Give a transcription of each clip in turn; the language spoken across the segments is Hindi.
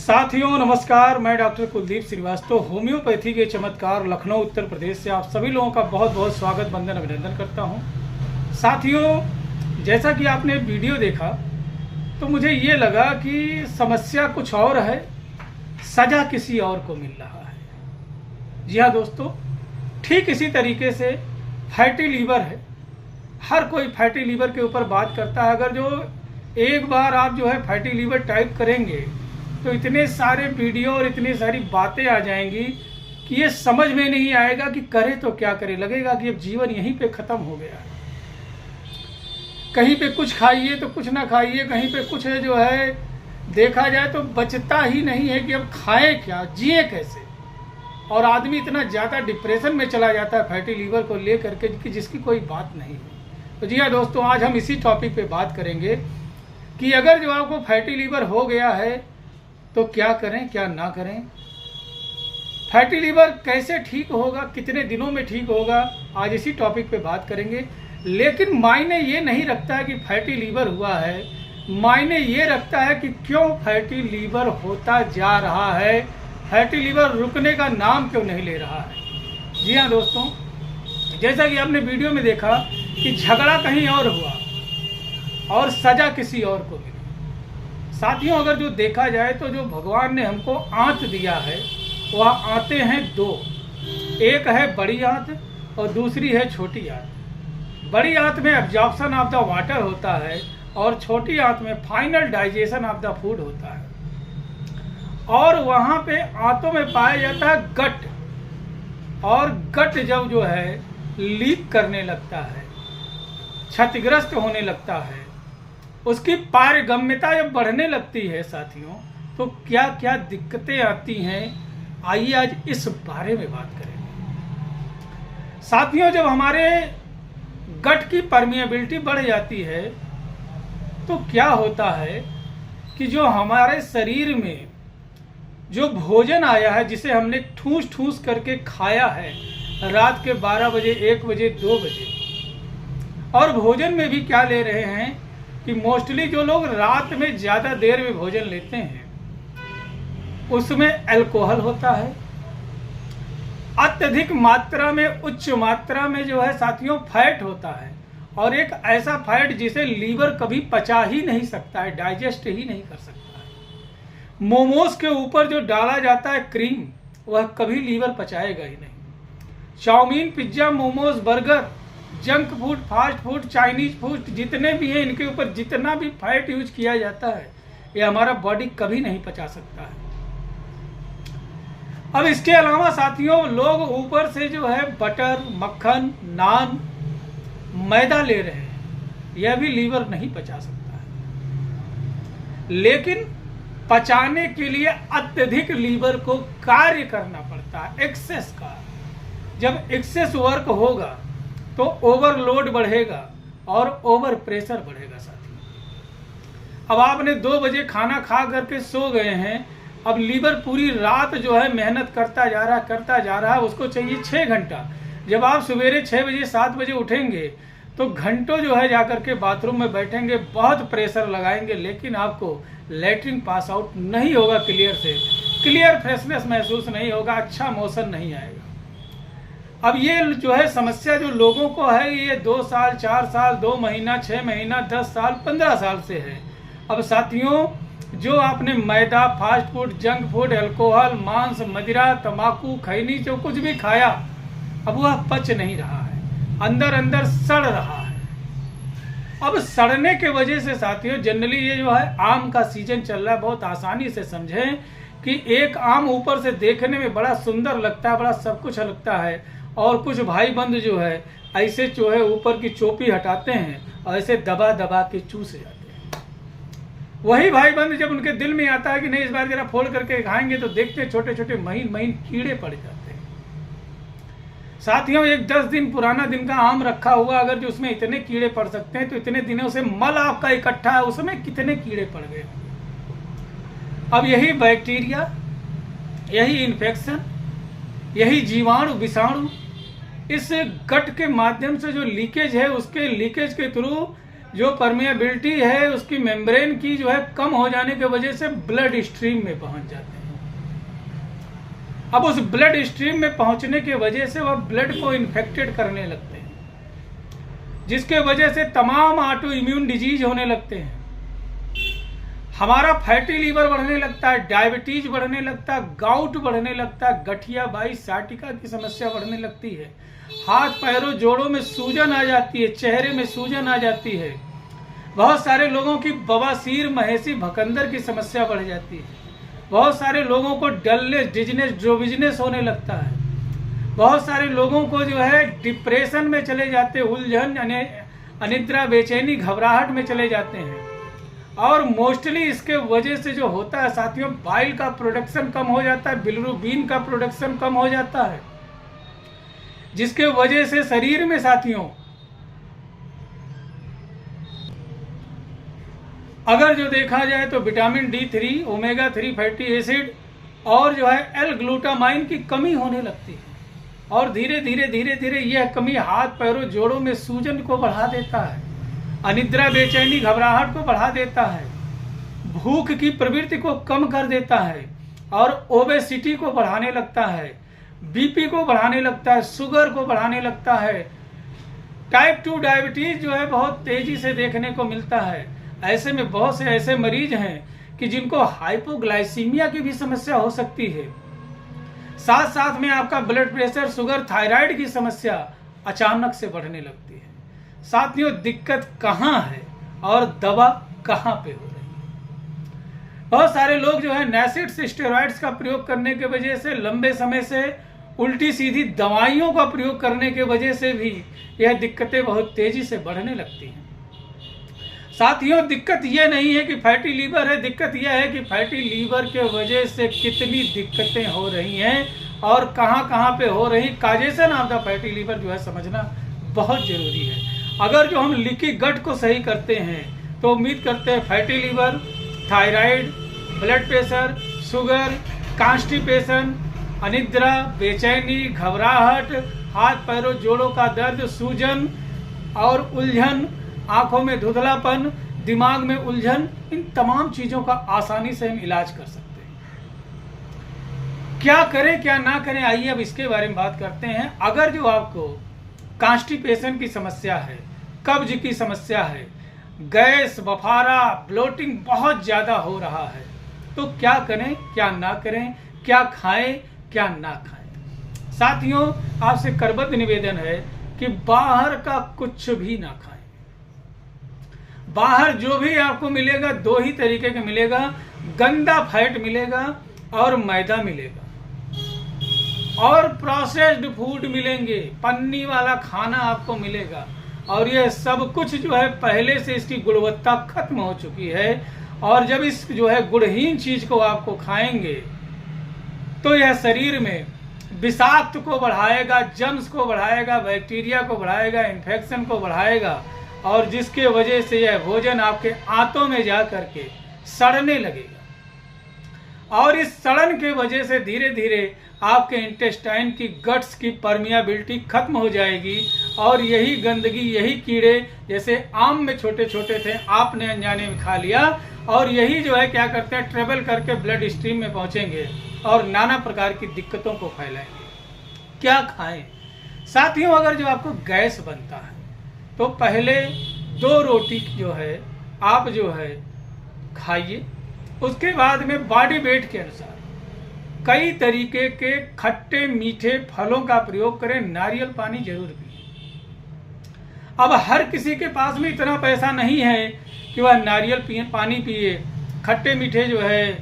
साथियों नमस्कार, मैं डॉक्टर कुलदीप श्रीवास्तव होम्योपैथी के चमत्कार लखनऊ उत्तर प्रदेश से आप सभी लोगों का बहुत बहुत स्वागत वंदन अभिनंदन करता हूं। साथियों, जैसा कि आपने वीडियो देखा तो मुझे ये लगा कि समस्या कुछ और है, सजा किसी और को मिल रहा है। जी हाँ दोस्तों, ठीक इसी तरीके से फैटी लीवर है। हर कोई फैटी लीवर के ऊपर बात करता है। अगर जो एक बार आप जो है फैटी लीवर टाइप करेंगे तो इतने सारे वीडियो और इतनी सारी बातें आ जाएंगी कि ये समझ में नहीं आएगा कि करे तो क्या करे। लगेगा कि अब जीवन यहीं पे ख़त्म हो गया है। कहीं पे कुछ खाइए तो कुछ ना खाइए, कहीं पे कुछ है जो है देखा जाए तो बचता ही नहीं है कि अब खाएं क्या, जिए कैसे। और आदमी इतना ज़्यादा डिप्रेशन में चला जाता है फैटी लीवर को लेकर के कि जिसकी कोई बात नहीं है। तो जी हाँ दोस्तों, आज हम इसी टॉपिक पे बात करेंगे कि अगर जो आपको फैटी लीवर हो गया है तो क्या करें क्या ना करें, फैटी लीवर कैसे ठीक होगा, कितने दिनों में ठीक होगा, आज इसी टॉपिक पे बात करेंगे। लेकिन मायने ये नहीं रखता है कि फैटी लीवर हुआ है, मायने ये रखता है कि क्यों फैटी लीवर होता जा रहा है, फैटी लीवर रुकने का नाम क्यों नहीं ले रहा है। जी हाँ दोस्तों, जैसा कि आपने वीडियो में देखा कि झगड़ा कहीं और हुआ और सजा किसी और को मिली। साथियों, अगर जो देखा जाए तो जो भगवान ने हमको आंत दिया है वह आंतें हैं दो, एक है बड़ी आंत और दूसरी है छोटी आंत। बड़ी आंत में एब्जॉर्प्शन ऑफ द वाटर होता है और छोटी आंत में final digestion of the food होता है। और वहाँ पे आंतों में पाया जाता है गट, और गट जब जो है लीक करने लगता है, क्षतिग्रस्त होने लगता है, उसकी पारगम्यता जब बढ़ने लगती है साथियों, तो क्या क्या दिक्कतें आती हैं, आइए आज इस बारे में बात करेंगे। साथियों, जब हमारे गट की परमिएबिलिटी बढ़ जाती है तो क्या होता है कि जो हमारे शरीर में जो भोजन आया है, जिसे हमने ठूस ठूस करके खाया है रात के 12 बजे, 1 बजे, 2 बजे, और भोजन में भी क्या ले रहे हैं कि मोस्टली जो लोग रात में ज़्यादा देर में भोजन लेते हैं उसमें अल्कोहल होता है, अत्यधिक मात्रा में, उच्च मात्रा में जो है साथियों फैट होता है, और एक ऐसा फैट जिसे लीवर कभी पचा ही नहीं सकता है, डाइजेस्ट ही नहीं कर सकता है। मोमोज के ऊपर जो डाला जाता है क्रीम, वह कभी लीवर पचाएगा ही नहीं। Chow mein, pizza, momos, burger, junk food, fast food, Chinese food, जितने भी हैं, इनके ऊपर जितना भी फैट यूज किया जाता है ये हमारा बॉडी कभी नहीं पचा सकता है। अब इसके अलावा साथियों, लोग ऊपर से जो है बटर, मक्खन, नान, मैदा ले रहे हैं, यह भी लीवर नहीं पचा सकता है। लेकिन पचाने के लिए अत्यधिक लीवर को कार्य करना पड़ता है, एक्सेस का। जब एक्सेस वर्क होगा तो ओवरलोड बढ़ेगा और ओवर प्रेशर बढ़ेगा साथियों। अब आपने 2 बजे खाना खा करके सो गए हैं, अब लीवर पूरी रात जो है मेहनत करता जा रहा है, उसको चाहिए 6 घंटा। जब आप सवेरे 6 बजे 7 बजे उठेंगे तो घंटों जो है जाकर के बाथरूम में बैठेंगे, बहुत प्रेशर लगाएंगे, लेकिन आपको लेटरिन पास आउट नहीं होगा, क्लियर फ्रेशनेस महसूस नहीं होगा, अच्छा मोशन नहीं आएगा। अब ये जो है समस्या जो लोगों को है, ये 2 साल, 4 साल, 2 महीना, 6 महीना, 10 साल, 15 साल से है। अब साथियों, जो आपने मैदा, fast food, junk food, alcohol, मांस, मदिरा, तंबाकू, खैनी, जो कुछ भी खाया, अब वह पच नहीं रहा है, अंदर अंदर सड़ रहा है। अब सड़ने के वजह से साथियों, जनरली ये जो है आम का सीजन चल रहा है, बहुत आसानी से समझें कि एक आम ऊपर से देखने में बड़ा सुंदर लगता है, बड़ा सब कुछ लगता है, और कुछ भाई बंद जो है ऐसे जो है ऊपर की चोपी हटाते हैं और ऐसे दबा दबा के चूस जाते हैं। वही भाई बंद जब उनके दिल में आता है कि नहीं इस बार जरा फोड़ करके खाएंगे, तो देखते हैं छोटे छोटे महीन महीन कीड़े पड़ जाते हैं। साथियों, एक 10 दिन पुराना दिन का आम रखा हुआ, अगर जो उसमें इतने कीड़े पड़ सकते हैं तो इतने दिनों से मल आपका इकट्ठा है, उसमें कितने कीड़े पड़ गए। अब यही बैक्टीरिया, यही इन्फेक्शन, यही जीवाणु विषाणु इस गट के माध्यम से जो लीकेज है, उसके लीकेज के थ्रू जो परमेबिलिटी है उसकी मेम्ब्रेन की जो है कम हो जाने की वजह से ब्लड स्ट्रीम में पहुंच जाते हैं। अब उस ब्लड स्ट्रीम में पहुंचने की वजह से वह ब्लड को इन्फेक्टेड करने लगते हैं, जिसके वजह से तमाम ऑटो इम्यून डिजीज होने लगते हैं। हमारा फैटी लीवर बढ़ने लगता है, डायबिटीज बढ़ने लगता है, गाउट बढ़ने लगता है, गठिया बाई साटिका की समस्या बढ़ने लगती है, हाथ पैरों जोड़ों में सूजन आ जाती है, चेहरे में सूजन आ जाती है। बहुत सारे लोगों की बवासीर, महेसी, भकंदर की समस्या बढ़ जाती है। बहुत सारे लोगों को डलनेस, डिजनेस, ड्रोविजनेस होने लगता है। बहुत सारे लोगों को जो है डिप्रेशन में चले जाते हैं, उलझन, अनिद्रा, बेचैनी, घबराहट में चले जाते हैं। और मोस्टली इसके वजह से जो होता है साथियों, बाइल का प्रोडक्शन कम हो जाता है, बिलिरुबिन का प्रोडक्शन कम हो जाता है, जिसके वजह से शरीर में साथियों अगर जो देखा जाए तो vitamin D3, omega 3 fatty acid और जो है एल ग्लूटामाइन की कमी होने लगती है। और धीरे धीरे धीरे धीरे यह कमी हाथ पैरों जोड़ों में सूजन को बढ़ा देता है, अनिद्रा, बेचैनी, घबराहट को बढ़ा देता है, भूख की प्रवृत्ति को कम कर देता है और ओबेसिटी को बढ़ाने लगता है, बीपी को बढ़ाने लगता है, शुगर को बढ़ाने लगता है। टाइप 2 डायबिटीज जो है बहुत तेजी से देखने को मिलता है। ऐसे में बहुत से ऐसे मरीज हैं कि जिनको हाइपोग्लाइसीमिया की भी समस्या हो सकती है। साथ साथ में आपका ब्लड प्रेशर, शुगर, थायराइड की समस्या अचानक से बढ़ने लगती है। साथियों, दिक्कत कहाँ है और दवा कहाँ पे हो रही है? बहुत सारे लोग जो है नैसिड्स, स्टेरॉइड्स का प्रयोग करने के वजह से, लंबे समय से उल्टी सीधी दवाइयों का प्रयोग करने के वजह से भी यह दिक्कतें बहुत तेजी से बढ़ने लगती हैं। साथियों, दिक्कत यह नहीं है कि फैटी लीवर है, दिक्कत यह है कि फैटी लीवर के वजह से कितनी दिक्कतें हो रही हैं और कहाँ कहाँ पे हो रही। Causation of the fatty liver जो है समझना बहुत जरूरी है। अगर जो हम लीकी गट को सही करते हैं तो उम्मीद करते हैं fatty liver, thyroid, blood pressure, sugar, constipation, अनिद्रा, बेचैनी, घबराहट, हाथ पैरों जोड़ों का दर्द, सूजन और उलझन, आंखों में धुंधलापन, दिमाग में उलझन, इन तमाम चीजों का आसानी से हम इलाज कर सकते हैं। क्या करें क्या ना करें, आइए अब इसके बारे में बात करते हैं। अगर जो आपको कॉन्स्टिपेशन की समस्या है, कब्ज की समस्या है, गैस, बफारा, ब्लोटिंग बहुत ज्यादा हो रहा है, तो क्या करें क्या ना करें, क्या खाएं क्या ना खाएं। साथियों, आपसे करबद्ध निवेदन है कि बाहर का कुछ भी ना खाएं। बाहर जो भी आपको मिलेगा दो ही तरीके का मिलेगा, गंदा फैट मिलेगा और मैदा मिलेगा और प्रोसेस्ड फूड मिलेंगे, पन्नी वाला खाना आपको मिलेगा। और यह सब कुछ जो है पहले से इसकी गुणवत्ता खत्म हो चुकी है। और जब इस जो है गुणहीन चीज को आपको खाएंगे तो यह शरीर में विषाक्त को बढ़ाएगा, जम्स को बढ़ाएगा, बैक्टीरिया को बढ़ाएगा, इन्फेक्शन को बढ़ाएगा और जिसके वजह से यह भोजन आपके आंतों में जा करके सड़ने लगेगा। और इस सड़न के वजह से धीरे धीरे आपके इंटेस्टाइन की, गट्स की परमियाबिलिटी खत्म हो जाएगी और यही गंदगी, यही कीड़े जैसे आम में छोटे छोटे थे, आपने अनजाने में खा लिया और यही जो है क्या करते हैं, ट्रेवल करके ब्लड स्ट्रीम में पहुंचेंगे और नाना प्रकार की दिक्कतों को फैलाएंगे। क्या खाएं? साथियों, अगर जो आपको गैस बनता है तो पहले 2 रोटी जो है आप जो है खाइए। उसके बाद में बॉडी वेट के अनुसार कई तरीके के खट्टे मीठे फलों का प्रयोग करें, नारियल पानी जरूर पिए। अब हर किसी के पास में इतना पैसा नहीं है कि वह नारियल पानी पिए, खट्टे मीठे जो है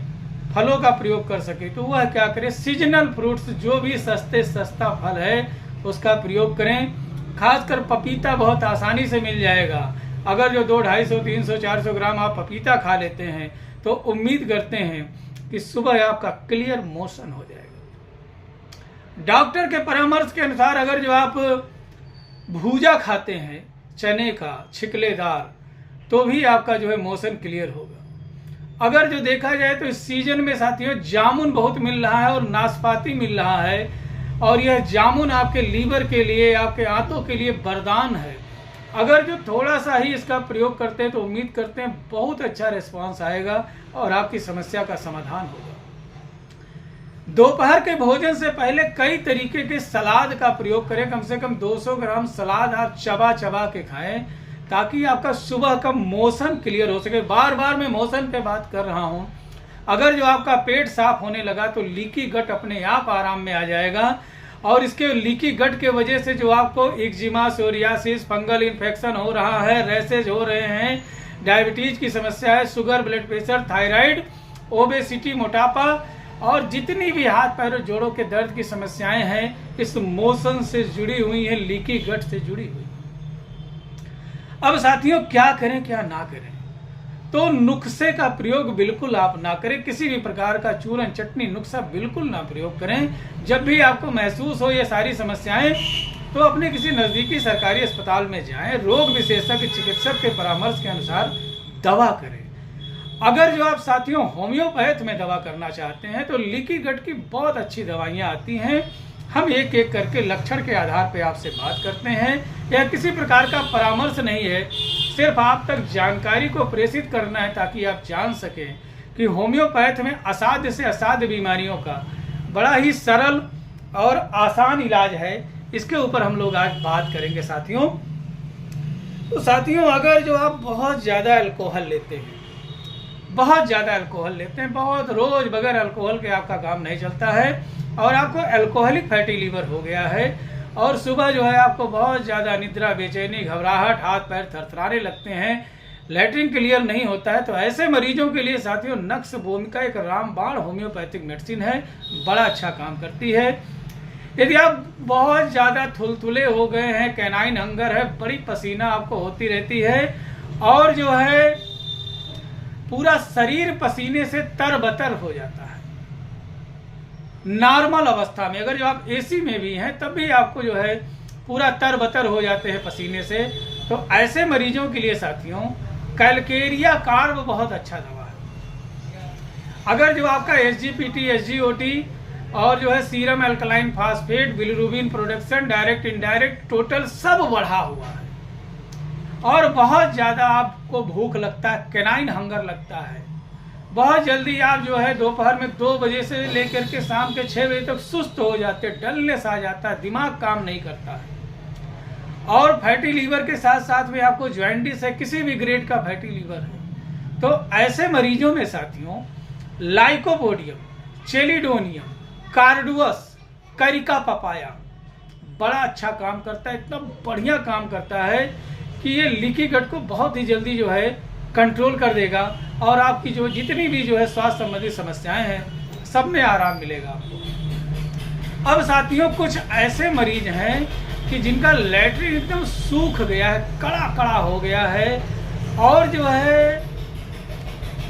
फलों का प्रयोग कर सके, तो वह क्या करे, सीजनल फ्रूट्स, जो भी सस्ते सस्ता फल है उसका प्रयोग करें। खासकर पपीता बहुत आसानी से मिल जाएगा। अगर जो 200, 250, 300, 400 ग्राम आप पपीता खा लेते हैं तो उम्मीद करते हैं कि सुबह आपका क्लियर मोशन हो जाएगा। डॉक्टर के परामर्श के अनुसार अगर जो आप भूजा खाते हैं चने का छिकलेदार, तो भी आपका जो है मोशन क्लियर होगा। अगर जो देखा जाए तो इस सीजन में साथियों जामुन बहुत मिल रहा है और नाशपाती मिल रहा है, और यह जामुन आपके लीवर के लिए, आपके आंतों के लिए वरदान है। अगर जो थोड़ा सा ही इसका प्रयोग करते हैं तो उम्मीद करते हैं बहुत अच्छा रिस्पांस आएगा और आपकी समस्या का समाधान होगा। दोपहर के भोजन से पहले कई तरीके के सलाद का प्रयोग करें। कम से कम 200 ग्राम सलाद आप चबा चबा के खाएं, ताकि आपका सुबह का मोशन क्लियर हो सके। बार बार मैं मोशन पे बात कर रहा हूं। अगर जो आपका पेट साफ होने लगा तो लीकी गट अपने आप आराम में आ जाएगा, और इसके लीकी गट के वजह से जो आपको एक्जिमा, सोरियासिस, फंगल इन्फेक्शन हो रहा है, रैसेज हो रहे हैं, डायबिटीज की समस्या है, sugar, blood pressure, thyroid, obesity, मोटापा, और जितनी भी हाथ पैरों जोड़ों के दर्द की समस्याएं हैं, इस मोशन से जुड़ी हुई हैं, लीकी गट से जुड़ी हुई। अब साथियों क्या करें क्या ना करें? तो नुस्खे का प्रयोग बिल्कुल आप ना करें। किसी भी प्रकार का चूरन, चटनी, नुस्खा बिल्कुल ना प्रयोग करें। जब भी आपको महसूस हो ये सारी समस्याएं, तो अपने किसी नजदीकी सरकारी अस्पताल में जाएं, रोग विशेषज्ञ चिकित्सक के परामर्श के अनुसार दवा करें। अगर जो आप साथियों होम्योपैथ में दवा करना चाहते हैं तो लीकी गट की बहुत अच्छी दवाइयां आती हैं। हम एक एक करके लक्षण के आधार पर आपसे बात करते हैं। यह किसी प्रकार का परामर्श नहीं है, सिर्फ आप तक जानकारी को प्रेषित करना है, ताकि आप जान सकें कि होम्योपैथ में असाध्य से असाध्य बीमारियों का बड़ा ही सरल और आसान इलाज है। इसके ऊपर हम लोग आज बात करेंगे साथियों। तो साथियों अगर जो आप बहुत ज़्यादा अल्कोहल लेते हैं, बहुत रोज बगैर अल्कोहल के आपका काम नहीं चलता है, और आपको अल्कोहलिक फैटी लीवर हो गया है, और सुबह जो है आपको बहुत ज़्यादा निद्रा, बेचैनी, घबराहट, हाथ पैर थरथराने लगते हैं, लैट्रिन क्लियर नहीं होता है, तो ऐसे मरीजों के लिए साथियों नक्स भूमिका एक रामबाण होम्योपैथिक मेडिसिन है, बड़ा अच्छा काम करती है। यदि आप बहुत ज़्यादा थुलथुले हो गए हैं, कैनाइन हंगर है, बड़ी पसीना आपको होती रहती है, और जो है पूरा शरीर पसीने से तरबतर हो जाता है, नॉर्मल अवस्था में, अगर जो आप एसी में भी हैं तब भी आपको जो है पूरा तरबतर हो जाते हैं पसीने से, तो ऐसे मरीजों के लिए साथियों कैलकेरिया कार्ब बहुत अच्छा दवा है। अगर जो आपका SGPT, SGOT और जो है serum alkaline phosphate, bilirubin production, direct indirect total सब बढ़ा हुआ है, और बहुत ज़्यादा आपको भूख लगता है, कैनाइन हंगर लगता है, बहुत जल्दी आप जो है दोपहर में 2 बजे से लेकर के शाम के 6 बजे तक सुस्त हो जाते, डलनेस आ जाता है, दिमाग काम नहीं करता है, और फैटी लीवर के साथ साथ में आपको जॉइंटिस है, किसी भी ग्रेड का फैटी लीवर है, तो ऐसे मरीजों में साथियों लाइकोपोडियम, चेलिडोनियम, कार्डुअस, करिका पपाया बड़ा अच्छा काम करता है। इतना बढ़िया काम करता है कि ये लीकी गट को बहुत ही जल्दी जो है कंट्रोल कर देगा, और आपकी जो जितनी भी जो है स्वास्थ्य संबंधी समस्याएं हैं सब में आराम मिलेगा आपको। अब साथियों कुछ ऐसे मरीज हैं कि जिनका लैट्रिन एकदम सूख गया है, कड़ा कड़ा हो गया है, और जो है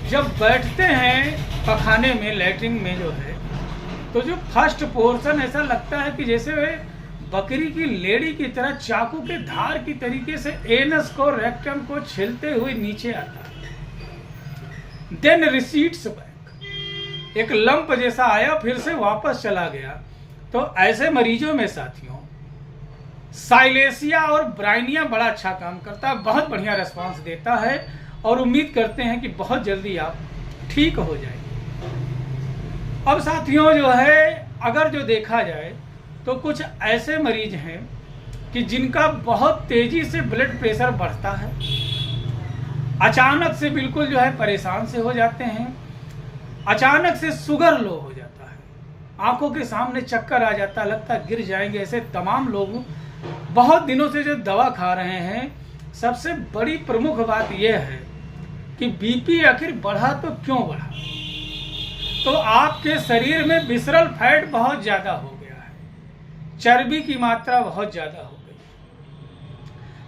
जब बैठते हैं पखाने में, लैट्रिन में जो है, तो जो फर्स्ट पोर्शन ऐसा लगता है कि जैसे वे बकरी की लेड़ी की तरह चाकू के धार की तरीके से एनस को, रेक्टम को छीलते हुए नीचे आता है, देन रिसीट्स बैक, एक लंप जैसा आया फिर से वापस चला गया। तो ऐसे मरीजों में साथियों साइलेसिया और ब्राइनिया बड़ा अच्छा काम करता है, बहुत बढ़िया रेस्पॉन्स देता है, और उम्मीद करते हैं कि बहुत जल्दी आप ठीक हो जाएंगे। अब साथियों जो है अगर जो देखा जाए तो कुछ ऐसे मरीज हैं कि जिनका बहुत तेजी से ब्लड प्रेशर बढ़ता है, अचानक से बिल्कुल जो है परेशान से हो जाते हैं, अचानक से शुगर लो हो जाता है, आंखों के सामने चक्कर आ जाता है, लगता है गिर जाएंगे। ऐसे तमाम लोग बहुत दिनों से जो दवा खा रहे हैं, सबसे बड़ी प्रमुख बात यह है कि बीपी आखिर बढ़ा तो क्यों बढ़ा, तो आपके शरीर में विसरल फैट बहुत ज्यादा हो गया है, चर्बी की मात्रा बहुत ज्यादा हो गई।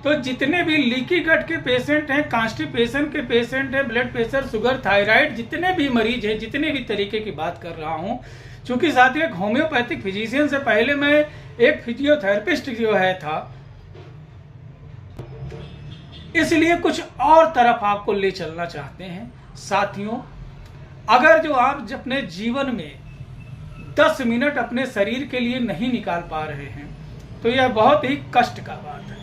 तो जितने भी लीकी गट के पेशेंट हैं, कॉन्स्टिपेशन के पेशेंट हैं, ब्लड प्रेशर, शुगर, थायराइड, जितने भी मरीज हैं, जितने भी तरीके की बात कर रहा हूं, चूंकि साथियों एक होम्योपैथिक फिजिशियन से पहले मैं एक फिजियोथेरेपिस्ट जो है था, इसलिए कुछ और तरफ आपको ले चलना चाहते हैं। साथियों, अगर जो आप अपने जीवन में 10 मिनट अपने शरीर के लिए नहीं निकाल पा रहे हैं तो यह बहुत ही कष्ट का बात है।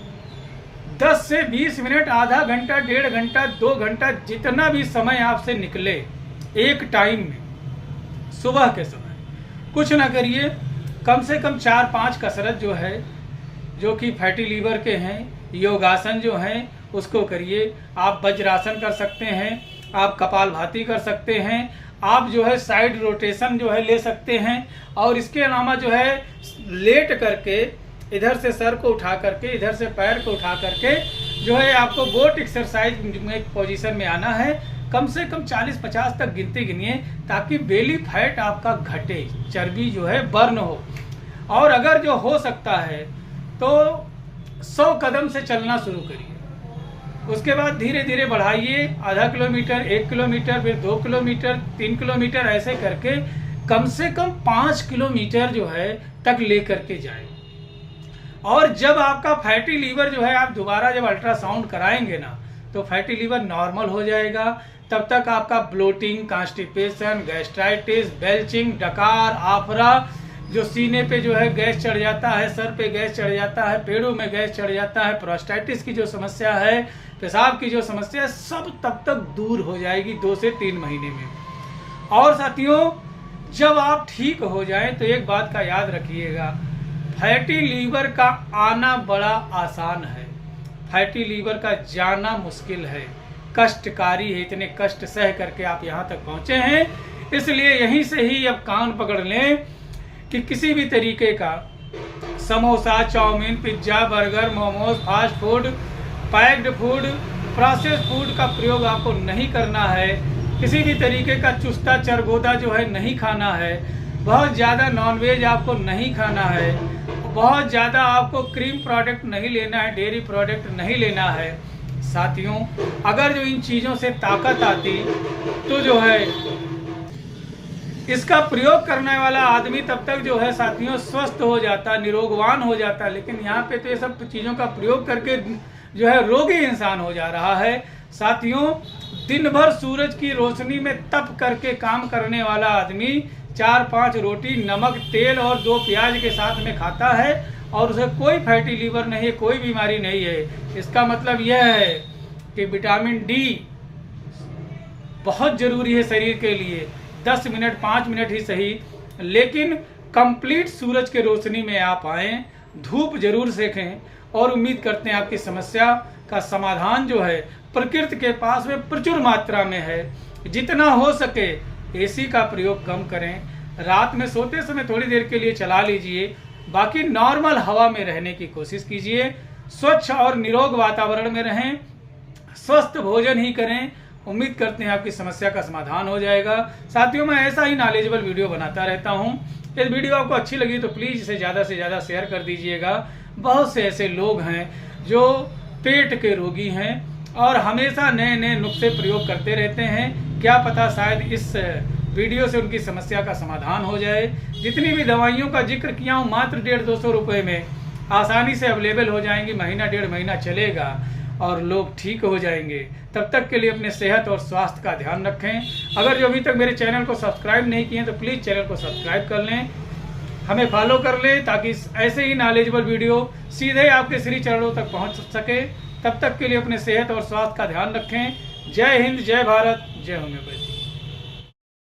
10 से 20 मिनट, आधा घंटा, 1.5 घंटा, 2 घंटा, जितना भी समय आपसे निकले एक टाइम में, सुबह के समय कुछ ना करिए, कम से कम 4-5 कसरत जो है, जो कि फैटी लीवर के हैं, योगासन जो हैं उसको करिए। आप वज्रासन कर सकते हैं, आप कपालभाति कर सकते हैं, आप जो है साइड रोटेशन जो है ले सकते हैं, और इसके अलावा जो है लेट करके इधर से सर को उठा करके, इधर से पैर को उठा करके जो है आपको बोट एक्सरसाइज में पोजीशन में आना है। कम से कम 40-50 तक गिनती गिनिए, ताकि बेली फैट आपका घटे, चर्बी जो है बर्न हो। और अगर जो हो सकता है तो 100 कदम से चलना शुरू करिए, उसके बाद धीरे धीरे बढ़ाइए, आधा किलोमीटर, 1 किलोमीटर, फिर 2 किलोमीटर, 3 किलोमीटर, ऐसे करके कम से कम 5 किलोमीटर जो है तक ले करके जाए। और जब आपका फैटी लीवर जो है, आप दोबारा जब अल्ट्रासाउंड कराएंगे ना, तो फैटी लीवर नॉर्मल हो जाएगा। तब तक आपका ब्लोटिंग, कॉन्स्टिपेशन, गैस्ट्राइटिस, बेल्चिंग, डकार, आफरा, जो सीने पे जो है गैस चढ़ जाता है, सर पे गैस चढ़ जाता है, पेड़ों में गैस चढ़ जाता है, प्रोस्टेटिस की जो समस्या है, पेशाब की जो समस्या है, सब तब तक दूर हो जाएगी 2 से 3 महीने में। और साथियों, जब आप ठीक हो जाएं तो एक बात का याद रखिएगा, फैटी लीवर का आना बड़ा आसान है, फैटी लीवर का जाना मुश्किल है, कष्टकारी है। इतने कष्ट सह करके आप यहाँ तक पहुँचे हैं, इसलिए यहीं से ही अब कान पकड़ लें कि किसी भी तरीके का samosa, chow mein, pizza, burger, momos, fast food, packed food, processed food का प्रयोग आपको नहीं करना है। किसी भी तरीके का चुस्ता चरगोदा जो है नहीं खाना है। बहुत ज़्यादा नॉनवेज आपको नहीं खाना है। बहुत ज़्यादा आपको क्रीम प्रोडक्ट नहीं लेना है, डेयरी प्रोडक्ट नहीं लेना है। साथियों, अगर जो इन चीज़ों से ताकत आती तो जो है इसका प्रयोग करने वाला आदमी तब तक जो है साथियों स्वस्थ हो जाता, निरोगवान हो जाता। लेकिन यहाँ पे तो ये सब चीज़ों का प्रयोग करके जो है रोगी इंसान हो जा रहा है। साथियों, दिन भर सूरज की रोशनी में तप करके काम करने वाला आदमी 4-5 रोटी, नमक, तेल और 2 प्याज के साथ में खाता है और उसे कोई फैटी लीवर नहीं है, कोई बीमारी नहीं है। इसका मतलब यह है कि विटामिन डी बहुत जरूरी है शरीर के लिए। 10 मिनट, 5 मिनट ही सही, लेकिन कंप्लीट सूरज के रोशनी में आप आएँ, धूप जरूर सेकें, और उम्मीद करते हैं आपकी समस्या का समाधान जो है प्रकृति के पास में प्रचुर मात्रा में है। जितना हो सके एसी का प्रयोग कम करें, रात में सोते समय थोड़ी देर के लिए चला लीजिए, बाकी नॉर्मल हवा में रहने की कोशिश कीजिए, स्वच्छ और निरोग वातावरण में रहें, स्वस्थ भोजन ही करें। उम्मीद करते हैं आपकी समस्या का समाधान हो जाएगा। साथियों, मैं ऐसा ही नॉलेजेबल वीडियो बनाता रहता हूं। इस वीडियो आपको अच्छी लगी तो प्लीज़ इसे ज़्यादा से ज़्यादा शेयर कर दीजिएगा। बहुत से ऐसे लोग हैं जो पेट के रोगी हैं और हमेशा नए नए नुस्खे प्रयोग करते रहते हैं। क्या पता शायद इस वीडियो से उनकी समस्या का समाधान हो जाए। जितनी भी दवाइयों का जिक्र किया हूँ मात्र 150-200 रुपये में आसानी से अवेलेबल हो जाएंगी। महीना 1.5 महीना चलेगा और लोग ठीक हो जाएंगे। तब तक के लिए अपने सेहत और स्वास्थ्य का ध्यान रखें। अगर जो अभी तक मेरे चैनल को सब्सक्राइब नहीं किए तो प्लीज़ चैनल को सब्सक्राइब कर लें, हमें फॉलो कर लें, ताकि ऐसे ही नॉलेजेबल वीडियो सीधे आपके श्री चरणों तक पहुंच सके। तब तक के लिए अपने सेहत और स्वास्थ्य का ध्यान रखें। जय हिंद, जय भारत, जय होम्योपैथी।